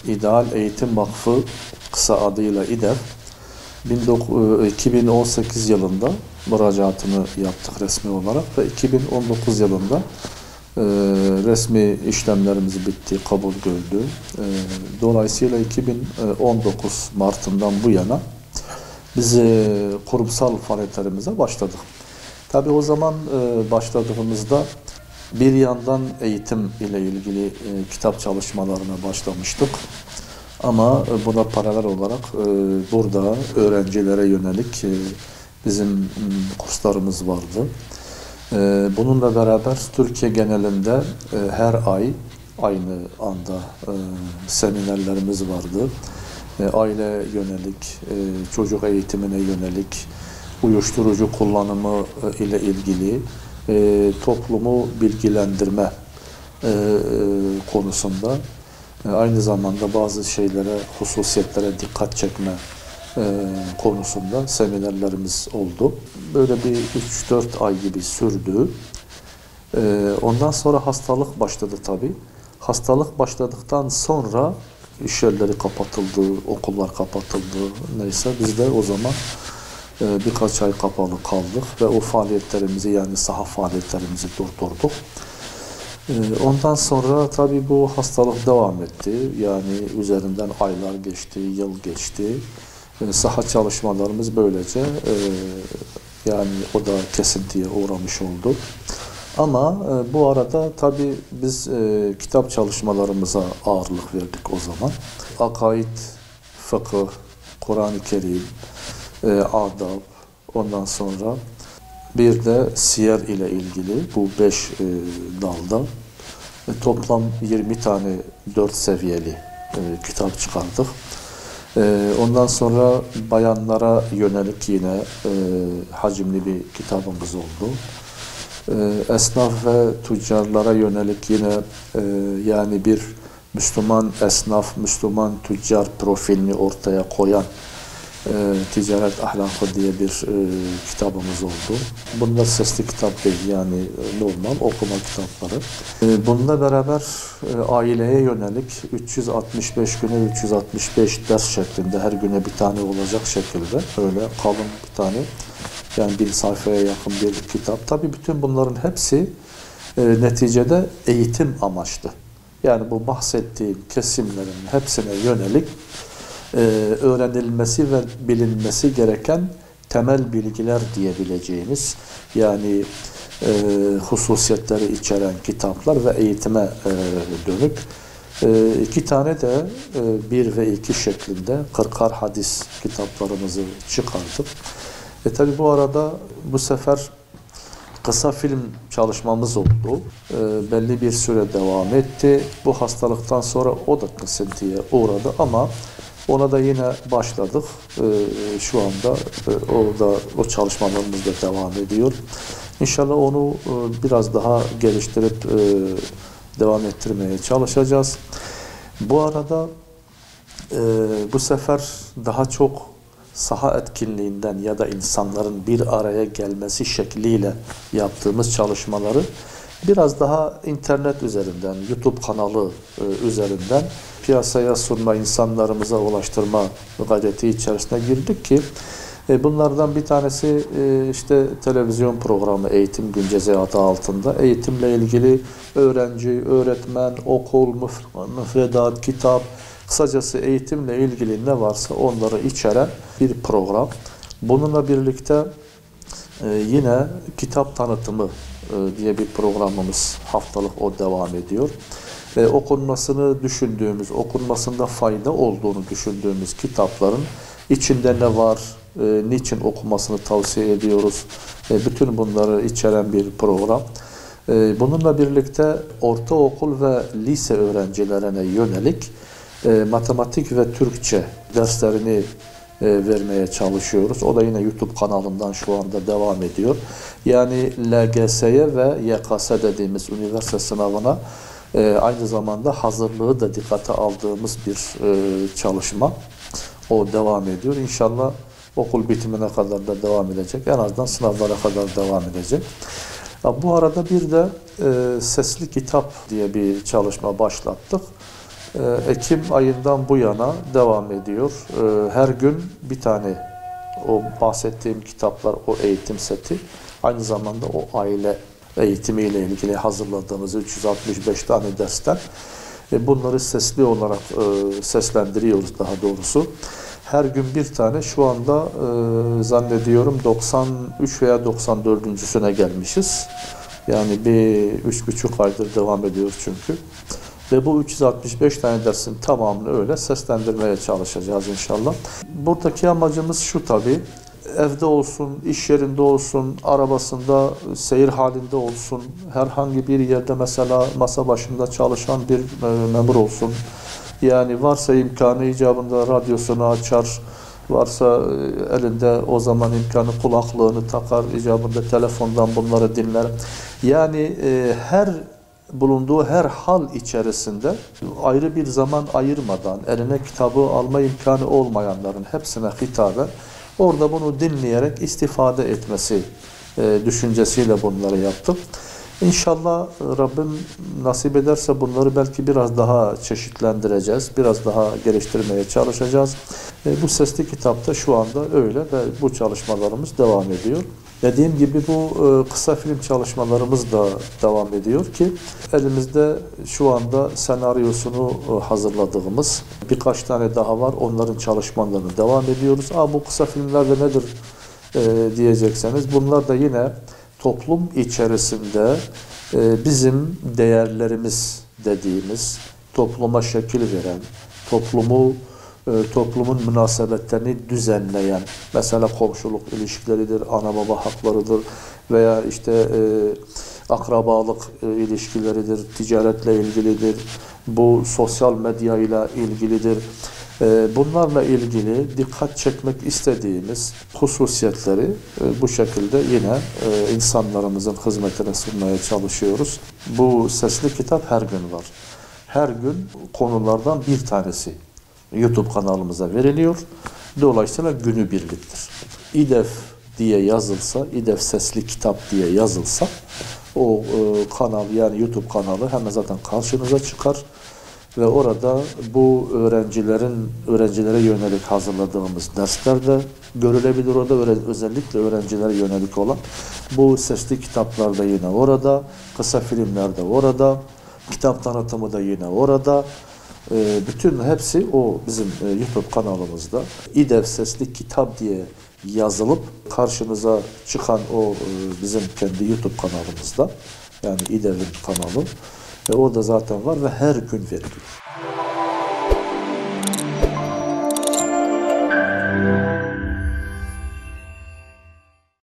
İdeal Eğitim Vakfı, kısa adıyla İDEV, 2018 yılında müracaatını yaptık resmi olarak ve 2019 yılında resmi işlemlerimiz bitti, kabul gördü. Dolayısıyla 2019 Mart'ından bu yana biz kurumsal faaliyetlerimize başladık. Tabii o zaman başladığımızda bir yandan eğitim ile ilgili kitap çalışmalarına başlamıştık. Ama buna paralel olarak burada öğrencilere yönelik bizim kurslarımız vardı. Bununla beraber Türkiye genelinde her ay aynı anda seminerlerimiz vardı. Aile yönelik, çocuk eğitimine yönelik, uyuşturucu kullanımı ile ilgili toplumu bilgilendirme konusunda aynı zamanda bazı şeylere, hususiyetlere dikkat çekme konusunda seminerlerimiz oldu. Böyle bir 3-4 ay gibi sürdü. Ondan sonra hastalık başladı tabii. Hastalık başladıktan sonra iş yerleri kapatıldı, okullar kapatıldı. Neyse biz de o zaman birkaç ay kapalı kaldık ve o faaliyetlerimizi, yani saha faaliyetlerimizi durdurduk. Ondan sonra tabii bu hastalık devam etti. Yani üzerinden aylar geçti, yıl geçti. Saha çalışmalarımız böylece yani o da kesintiye uğramış oldu. Ama bu arada tabii biz kitap çalışmalarımıza ağırlık verdik o zaman. Akaid, fıkıh, Kur'an-ı Kerim, adab, ondan sonra bir de siyer ile ilgili bu 5 dalda toplam 20 tane 4 seviyeli kitap çıkardık. Ondan sonra bayanlara yönelik yine hacimli bir kitabımız oldu. Esnaf ve tüccarlara yönelik yine yani bir Müslüman esnaf, Müslüman tüccar profilini ortaya koyan Ticaret Ahlakı diye bir kitabımız oldu. Bunlar sesli kitap değil, yani normal okuma kitapları. Bununla beraber aileye yönelik 365 güne 365 ders şeklinde her güne bir tane olacak şekilde öyle kalın bir tane, yani 1000 sayfaya yakın bir kitap. Tabii bütün bunların hepsi neticede eğitim amaçlı. Yani bu bahsettiğim kesimlerin hepsine yönelik öğrenilmesi ve bilinmesi gereken temel bilgiler diyebileceğimiz, yani hususiyetleri içeren kitaplar ve eğitime dönük. 2 tane de 1 ve 2 şeklinde 40'ar hadis kitaplarımızı çıkardık. Tabi bu arada bu sefer kısa film çalışmamız oldu. Belli bir süre devam etti. Bu hastalıktan sonra o da kesintiye uğradı ama ona da yine başladık. Şu anda o çalışmalarımız da devam ediyor. İnşallah onu biraz daha geliştirip devam ettirmeye çalışacağız. Bu arada bu sefer daha çok saha etkinliğinden ya da insanların bir araya gelmesi şekliyle yaptığımız çalışmaları biraz daha internet üzerinden, YouTube kanalı üzerinden piyasaya sunma, insanlarımıza ulaştırma gayreti içerisine girdik ki bunlardan bir tanesi işte televizyon programı Eğitim Güncezi adı altında eğitimle ilgili öğrenci, öğretmen, okul, müfredat, kitap, kısacası eğitimle ilgili ne varsa onları içeren bir program. Bununla birlikte yine kitap tanıtımı diye bir programımız haftalık o devam ediyor. Okunmasını düşündüğümüz, okunmasında fayda olduğunu düşündüğümüz kitapların içinde ne var, niçin okumasını tavsiye ediyoruz, bütün bunları içeren bir program. Bununla birlikte ortaokul ve lise öğrencilerine yönelik matematik ve Türkçe derslerini vermeye çalışıyoruz. O da yine YouTube kanalından şu anda devam ediyor. Yani LGS'ye ve YKS dediğimiz üniversite sınavına aynı zamanda hazırlığı da dikkate aldığımız bir çalışma. O devam ediyor. İnşallah okul bitimine kadar da devam edecek. En azından sınavlara kadar devam edecek. Bu arada bir de sesli kitap diye bir çalışma başlattık. Ekim ayından bu yana devam ediyor. Her gün bir tane o bahsettiğim kitaplar, o eğitim seti, aynı zamanda o aile eğitimiyle ilgili hazırladığımız 365 tane dersten bunları sesli olarak seslendiriyoruz daha doğrusu. Her gün bir tane, şu anda zannediyorum 93 veya 94.süne gelmişiz. Yani bir 3,5 aydır devam ediyoruz çünkü. Ve bu 365 tane dersin tamamını öyle seslendirmeye çalışacağız inşallah. Buradaki amacımız şu tabii. Evde olsun, iş yerinde olsun, arabasında, seyir halinde olsun, herhangi bir yerde mesela masa başında çalışan bir memur olsun. Yani varsa imkanı icabında radyosunu açar, varsa elinde o zaman imkanı kulaklığını takar, icabında telefondan bunları dinler. Yani bulunduğu her hal içerisinde ayrı bir zaman ayırmadan eline kitabı alma imkanı olmayanların hepsine hitaben orada bunu dinleyerek istifade etmesi düşüncesiyle bunları yaptık. İnşallah Rabbim nasip ederse bunları belki biraz daha çeşitlendireceğiz, biraz daha geliştirmeye çalışacağız. Bu sesli kitapta şu anda öyle ve bu çalışmalarımız devam ediyor. Dediğim gibi bu kısa film çalışmalarımız da devam ediyor ki elimizde şu anda senaryosunu hazırladığımız birkaç tane daha var. Onların çalışmalarını devam ediyoruz. Bu kısa filmlerde nedir diyecekseniz, bunlar da yine toplum içerisinde bizim değerlerimiz dediğimiz, topluma şekil veren, toplumun münasebetlerini düzenleyen, mesela komşuluk ilişkileridir, ana baba haklarıdır veya işte akrabalık ilişkileridir, ticaretle ilgilidir, bu sosyal medya ile ilgilidir. Bunlarla ilgili dikkat çekmek istediğimiz hususiyetleri bu şekilde yine insanlarımızın hizmetine sunmaya çalışıyoruz. Bu sesli kitap her gün var. Her gün konulardan bir tanesi YouTube kanalımıza veriliyor. Dolayısıyla günübirliktir. İDEF diye yazılsa, İDEF sesli kitap diye yazılsa o kanal, yani YouTube kanalı hemen zaten karşınıza çıkar. Ve orada bu öğrencilere yönelik hazırladığımız dersler de görülebilir. Orada özellikle öğrencilere yönelik olan bu sesli kitaplar da yine orada, kısa filmler de orada, kitap tanıtımı da yine orada. Bütün hepsi o bizim YouTube kanalımızda. İDEF sesli kitap diye yazılıp karşınıza çıkan o bizim kendi YouTube kanalımızda. Yani İDEF'in kanalı. Ve orada zaten var ve her gün veriliyor.